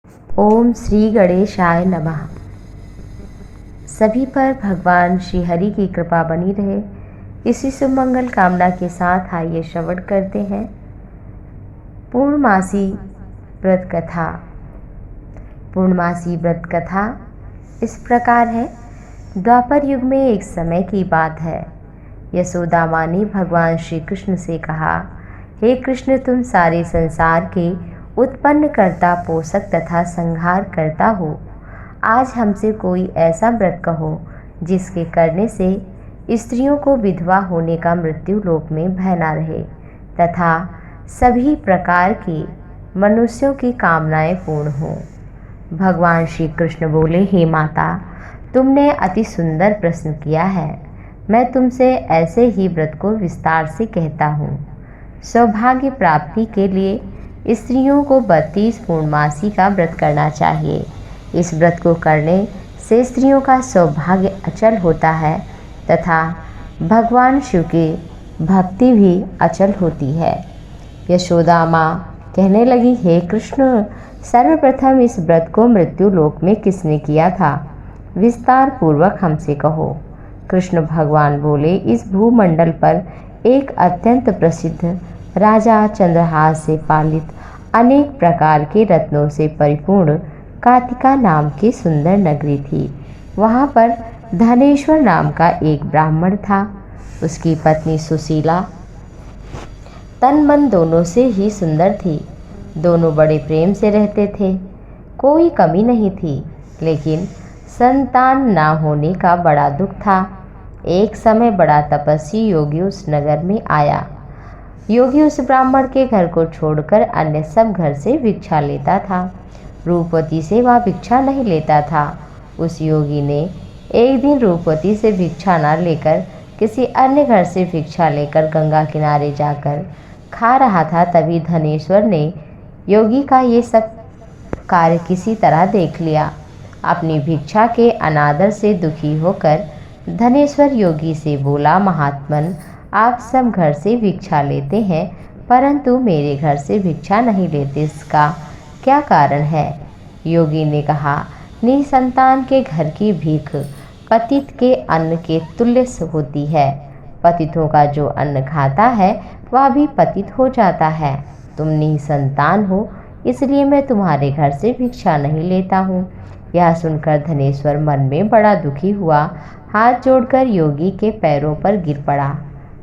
ओम श्री गणेशाय नमः। सभी पर भगवान श्री हरि की कृपा बनी रहे, इसी सुमंगल कामना के साथ आइए श्रवण करते हैं पूर्णमासी व्रत कथा। पूर्णमासी व्रत कथा इस प्रकार है। द्वापर युग में एक समय की बात है। यशोदा माँ ने भगवान श्री कृष्ण से कहा, हे कृष्ण, तुम सारे संसार के उत्पन्न करता, पोषक तथा संहार करता हो। आज हमसे कोई ऐसा व्रत कहो जिसके करने से स्त्रियों को विधवा होने का मृत्यु लोक में भय न रहे तथा सभी प्रकार के मनुष्यों की कामनाएं पूर्ण हो। भगवान श्री कृष्ण बोले, हे माता, तुमने अति सुंदर प्रश्न किया है। मैं तुमसे ऐसे ही व्रत को विस्तार से कहता हूँ। सौभाग्य प्राप्ति के लिए स्त्रियों को 32 पूर्णमासी का व्रत करना चाहिए। इस व्रत को करने से स्त्रियों का सौभाग्य अचल होता है तथा भगवान शिव की भक्ति भी अचल होती है। यशोदा माँ कहने लगी, हे कृष्ण, सर्वप्रथम इस व्रत को मृत्यु लोक में किसने किया था? विस्तार पूर्वक हमसे कहो। कृष्ण भगवान बोले, इस भूमंडल पर एक अत्यंत प्रसिद्ध राजा चंद्रहास से पालित अनेक प्रकार के रत्नों से परिपूर्ण कातिका नाम की सुंदर नगरी थी। वहाँ पर धनेश्वर नाम का एक ब्राह्मण था। उसकी पत्नी सुशीला तन मन दोनों से ही सुंदर थी। दोनों बड़े प्रेम से रहते थे, कोई कमी नहीं थी, लेकिन संतान ना होने का बड़ा दुख था। एक समय बड़ा तपस्वी योगी उस नगर में आया। योगी उस ब्राह्मण के घर को छोड़कर अन्य सब घर से भिक्षा लेता था। रूपवती से वह भिक्षा नहीं लेता था। उस योगी ने एक दिन रूपवती से भिक्षा न लेकर किसी अन्य घर से भिक्षा लेकर गंगा किनारे जाकर खा रहा था। तभी धनेश्वर ने योगी का ये सब कार्य किसी तरह देख लिया। अपनी भिक्षा के अनादर से दुखी होकर धनेश्वर योगी से बोला, महात्मन, आप सब घर से भिक्षा लेते हैं परंतु मेरे घर से भिक्षा नहीं लेते, इसका क्या कारण है? योगी ने कहा, निसंतान के घर की भीख पतित के अन्न के तुल्य होती है। पतितों का जो अन्न खाता है वह भी पतित हो जाता है। तुम निसंतान हो, इसलिए मैं तुम्हारे घर से भिक्षा नहीं लेता हूँ। यह सुनकर धनेश्वर मन में बड़ा दुखी हुआ। हाथ जोड़कर योगी के पैरों पर गिर पड़ा।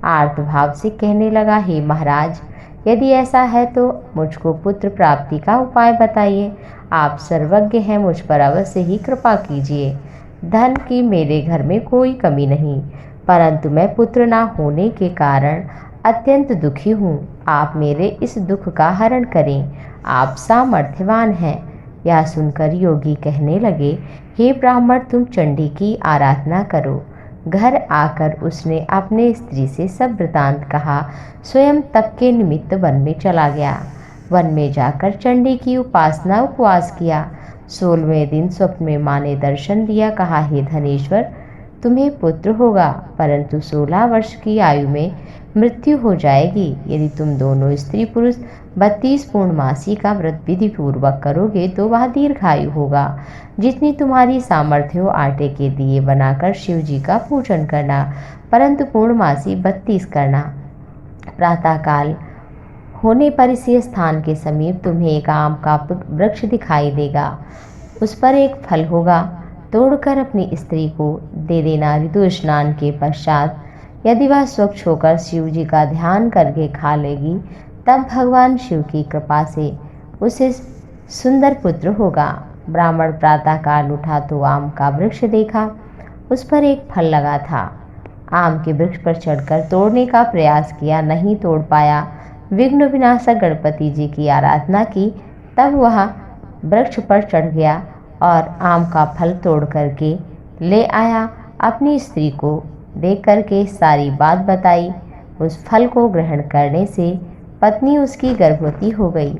आर्त भाव से कहने लगा, हे महाराज, यदि ऐसा है तो मुझको पुत्र प्राप्ति का उपाय बताइए। आप सर्वज्ञ हैं, मुझ पर अवश्य ही कृपा कीजिए। धन की मेरे घर में कोई कमी नहीं, परंतु मैं पुत्र ना होने के कारण अत्यंत दुखी हूँ। आप मेरे इस दुख का हरण करें, आप सामर्थ्यवान हैं। यह सुनकर योगी कहने लगे, हे ब्राह्मण, तुम चंडी की आराधना करो। घर आकर उसने अपने स्त्री से सब वृतांत कहा। स्वयं तप के निमित्त वन में चला गया। वन में जाकर चंडी की उपासना उपवास किया। 16वें दिन स्वप्न में माँ ने दर्शन दिया। कहा, हे धनेश्वर, तुम्हें पुत्र होगा परंतु 16 वर्ष की आयु में मृत्यु हो जाएगी। यदि तुम दोनों स्त्री पुरुष 32 पूर्णमासी का व्रत विधि पूर्वक करोगे तो वह दीर्घायु होगा। जितनी तुम्हारी सामर्थ्य हो आटे के दिए बनाकर शिव जी का पूजन करना, परंतु पूर्णमासी 32 करना। प्रातःकाल होने पर इसी स्थान के समीप तुम्हें एक आम का वृक्ष दिखाई देगा। उस पर एक फल होगा, तोड़कर अपनी स्त्री को दे देना। ऋतु स्नान के पश्चात यदि वह स्वच्छ होकर शिव जी का ध्यान करके खा लेगी, तब भगवान शिव की कृपा से उसे सुंदर पुत्र होगा। ब्राह्मण प्रातःकाल उठा तो आम का वृक्ष देखा, उस पर एक फल लगा था। आम के वृक्ष पर चढ़कर तोड़ने का प्रयास किया, नहीं तोड़ पाया। विघ्न विनाशक गणपति जी की आराधना की, तब वह वृक्ष पर चढ़ गया और आम का फल तोड़ करके ले आया। अपनी स्त्री को देख करके सारी बात बताई। उस फल को ग्रहण करने से पत्नी उसकी गर्भवती हो गई।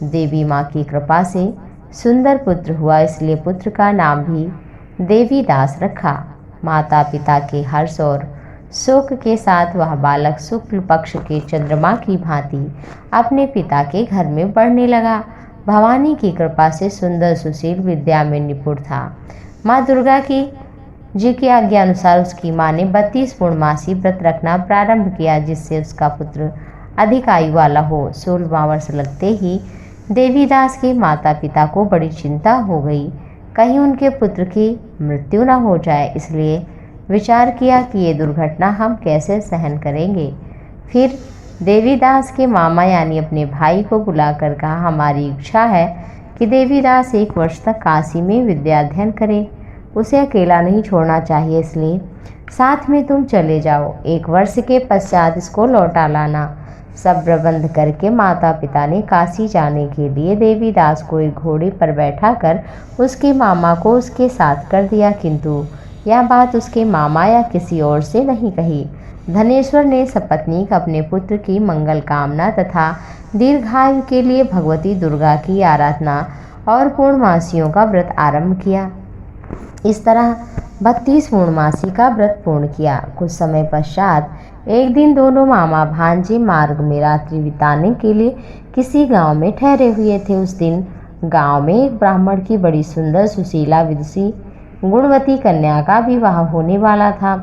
देवी माँ की कृपा से सुंदर पुत्र हुआ, इसलिए पुत्र का नाम भी देवी दास रखा। माता पिता के हर्ष और शोक के साथ वह बालक शुक्ल पक्ष के चंद्रमा की भांति अपने पिता के घर में बढ़ने लगा। भवानी की कृपा से सुंदर सुशील विद्या में निपुण था। माँ दुर्गा की जी की आज्ञा अनुसार उसकी माँ ने 32 पूर्णमासी व्रत रखना प्रारंभ किया, जिससे उसका पुत्र अधिक आयु वाला हो। 16वां वर्ष लगते ही देवीदास के माता पिता को बड़ी चिंता हो गई, कहीं उनके पुत्र की मृत्यु न हो जाए। इसलिए विचार किया कि ये दुर्घटना हम कैसे सहन करेंगे। फिर देवीदास के मामा यानी अपने भाई को बुलाकर कहा, हमारी इच्छा है कि देवीदास 1 वर्ष तक काशी में विद्या अध्ययन करे। उसे अकेला नहीं छोड़ना चाहिए, इसलिए साथ में तुम चले जाओ। 1 वर्ष के पश्चात इसको लौटा लाना। सब प्रबंध करके माता पिता ने काशी जाने के लिए देवीदास को एक घोड़े पर बैठा कर उसके मामा को उसके साथ कर दिया, किंतु यह बात उसके मामा या किसी और से नहीं कही। धनेश्वर ने सपत्नीक अपने पुत्र की मंगल कामना तथा दीर्घायु के लिए भगवती दुर्गा की आराधना और पूर्णमासियों का व्रत आरंभ किया। इस तरह 32 पूर्णमासी का व्रत पूर्ण किया। कुछ समय पश्चात एक दिन दोनों मामा भांजे मार्ग में रात्रि बिताने के लिए किसी गांव में ठहरे हुए थे। उस दिन गांव में एक ब्राह्मण की बड़ी सुंदर सुशीला विदुषी गुणवती कन्या का विवाह होने वाला था।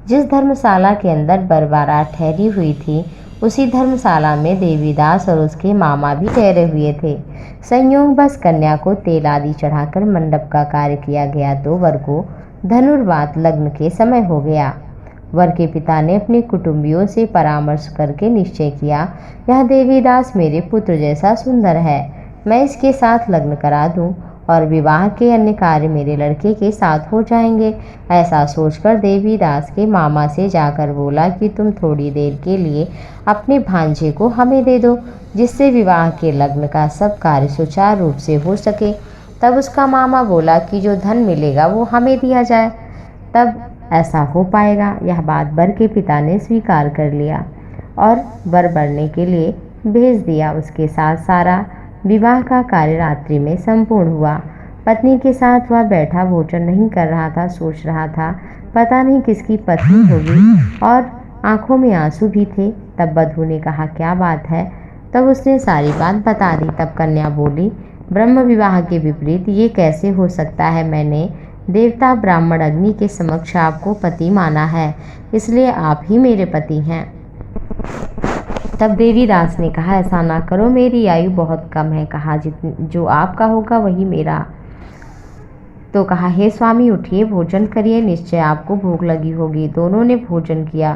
जिस धर्मशाला के अंदर बरबारात ठहरी हुई थी, उसी धर्मशाला में देवीदास और उसके मामा भी ठहरे हुए थे। संयोग बस कन्या को तेल आदि चढ़ाकर मंडप का कार्य किया गया तो वर को धनुर्वात लग्न के समय हो गया। वर के पिता ने अपने कुटुंबियों से परामर्श करके निश्चय किया, यह देवीदास मेरे पुत्र जैसा सुंदर है, मैं इसके साथ लग्न करा दूं और विवाह के अन्य कार्य मेरे लड़के के साथ हो जाएंगे। ऐसा सोचकर देवीदास के मामा से जाकर बोला कि तुम थोड़ी देर के लिए अपने भांजे को हमें दे दो, जिससे विवाह के लग्न का सब कार्य सुचारू रूप से हो सके। तब उसका मामा बोला कि जो धन मिलेगा वो हमें दिया जाए, तब ऐसा हो पाएगा। यह बात वर के पिता ने स्वीकार कर लिया और वर बढ़ने के लिए भेज दिया। उसके साथ सारा विवाह का कार्य रात्रि में संपूर्ण हुआ। पत्नी के साथ वह बैठा भोजन नहीं कर रहा था, सोच रहा था पता नहीं किसकी पत्नी होगी, और आंखों में आंसू भी थे। तब बधू ने कहा, क्या बात है? तब उसने सारी बात बता दी। तब कन्या बोली, ब्रह्म विवाह के विपरीत ये कैसे हो सकता है? मैंने देवता ब्राह्मण अग्नि के समक्ष आपको पति माना है, इसलिए आप ही मेरे पति हैं। तब देवीदास ने कहा, ऐसा ना करो, मेरी आयु बहुत कम है। कहा, जो आपका होगा वही मेरा। तो कहा, हे स्वामी उठिए, भोजन करिए, निश्चय आपको भूख लगी होगी। दोनों ने भोजन किया,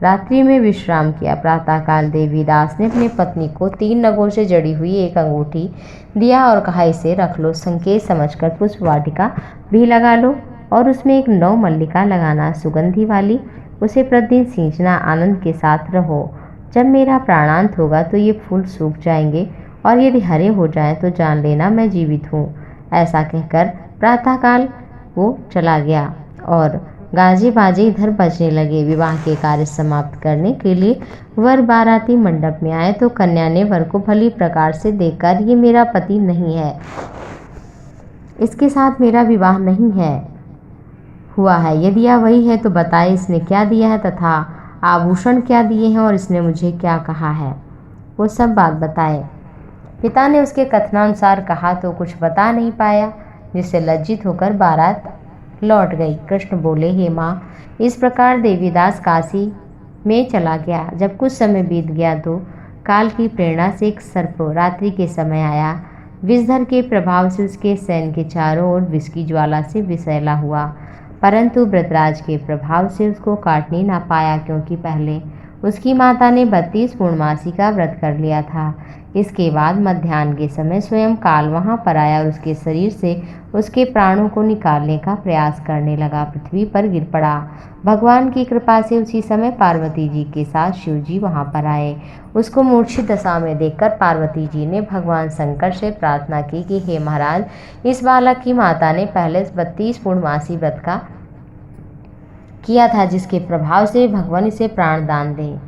रात्रि में विश्राम किया। प्रातःकाल देवीदास ने अपनी पत्नी को 3 नगों से जड़ी हुई एक अंगूठी दिया और कहा, इसे रख लो, संकेत समझकर पुष्प वाटिका भी लगा लो और उसमें एक 9 मल्लिका लगाना, सुगंधी वाली। उसे प्रतिदिन सींचना, आनंद के साथ रहो। जब मेरा प्राणांत होगा तो ये फूल सूख जाएंगे और यदि हरे हो जाएं तो जान लेना मैं जीवित हूँ। ऐसा कहकर प्रातःकाल वो चला गया और गाजे बाजे इधर बजने लगे। विवाह के कार्य समाप्त करने के लिए वर बाराती मंडप में आए तो कन्या ने वर को भली प्रकार से देखकर, ये मेरा पति नहीं है, इसके साथ मेरा विवाह नहीं है हुआ है। यदि यह वही है तो बताए, इसने क्या दिया है तथा आभूषण क्या दिए हैं और इसने मुझे क्या कहा है, वो सब बात बताए। पिता ने उसके कथनानुसार कहा तो कुछ बता नहीं पाया, जिससे लज्जित होकर बारात लौट गई। कृष्ण बोले, हे माँ, इस प्रकार देवीदास काशी में चला गया। जब कुछ समय बीत गया तो काल की प्रेरणा से एक सर्प रात्रि के समय आया। विषधर के प्रभाव से उसके सैन के चारों ओर विष की ज्वाला से विषैला हुआ, परंतु व्रतराज के प्रभाव से उसको काटने ना पाया, क्योंकि पहले उसकी माता ने 32 पूर्णमासी का व्रत कर लिया था। इसके बाद मध्याह्न के समय स्वयं काल वहां पर आया और उसके शरीर से उसके प्राणों को निकालने का प्रयास करने लगा। पृथ्वी पर गिर पड़ा। भगवान की कृपा से उसी समय पार्वती जी के साथ शिव जी वहां पर आए। उसको मूर्छित दशा में देखकर पार्वती जी ने भगवान शंकर से प्रार्थना की कि हे महाराज, इस बालक की माता ने पहले 32 पूर्णमासी व्रत का किया था, जिसके प्रभाव से भगवान इसे प्राण दान दें।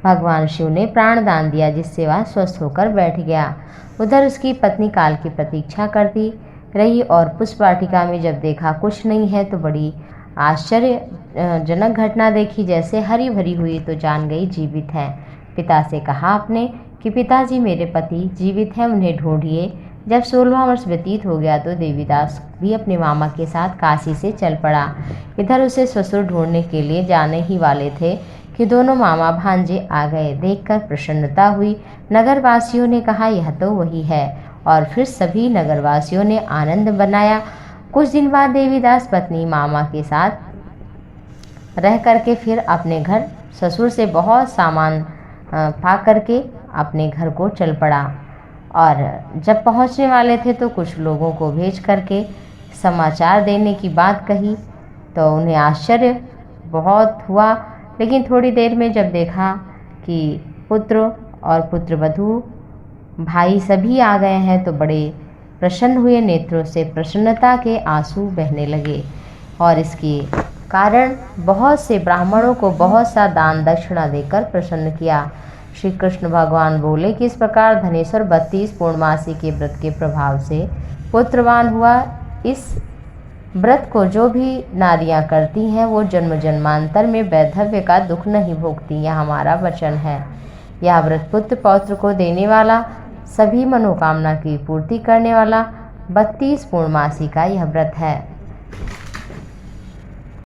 भगवान शिव ने प्राण दान दिया, जिससे वह स्वस्थ होकर बैठ गया। उधर उसकी पत्नी काल की प्रतीक्षा करती रही और पुष्प वाटिका में जब देखा कुछ नहीं है तो बड़ी आश्चर्यजनक घटना देखी। जैसे हरी भरी हुई तो जान गई जीवित है। पिता से कहा आपने कि पिताजी, मेरे पति जीवित हैं, उन्हें ढूंढिए। जब 16वां वर्ष व्यतीत हो गया तो देवीदास भी अपने मामा के साथ काशी से चल पड़ा। इधर उसे ससुर ढूंढने के लिए जाने ही वाले थे कि दोनों मामा भांजे आ गए। देखकर प्रसन्नता हुई। नगरवासियों ने कहा यह तो वही है, और फिर सभी नगरवासियों ने आनंद बनाया। कुछ दिन बाद देवीदास पत्नी मामा के साथ रह करके फिर अपने घर ससुर से बहुत सामान पा करके अपने घर को चल पड़ा, और जब पहुंचने वाले थे तो कुछ लोगों को भेज करके समाचार देने की बात कही, तो उन्हें आश्चर्य बहुत हुआ। लेकिन थोड़ी देर में जब देखा कि पुत्र और पुत्रवधू भाई सभी आ गए हैं तो बड़े प्रसन्न हुए। नेत्रों से प्रसन्नता के आंसू बहने लगे, और इसके कारण बहुत से ब्राह्मणों को बहुत सा दान दक्षिणा देकर प्रसन्न किया। श्री कृष्ण भगवान बोले कि इस प्रकार धनेश्वर 32 पूर्णमासी के व्रत के प्रभाव से पुत्रवान हुआ। इस व्रत को जो भी नारियां करती हैं वो जन्म जन्मांतर में वैधव्य का दुख नहीं भोगती, यह हमारा वचन है। यह व्रत पुत्र पौत्र को देने वाला, सभी मनोकामना की पूर्ति करने वाला 32 पूर्णमासी का यह व्रत है।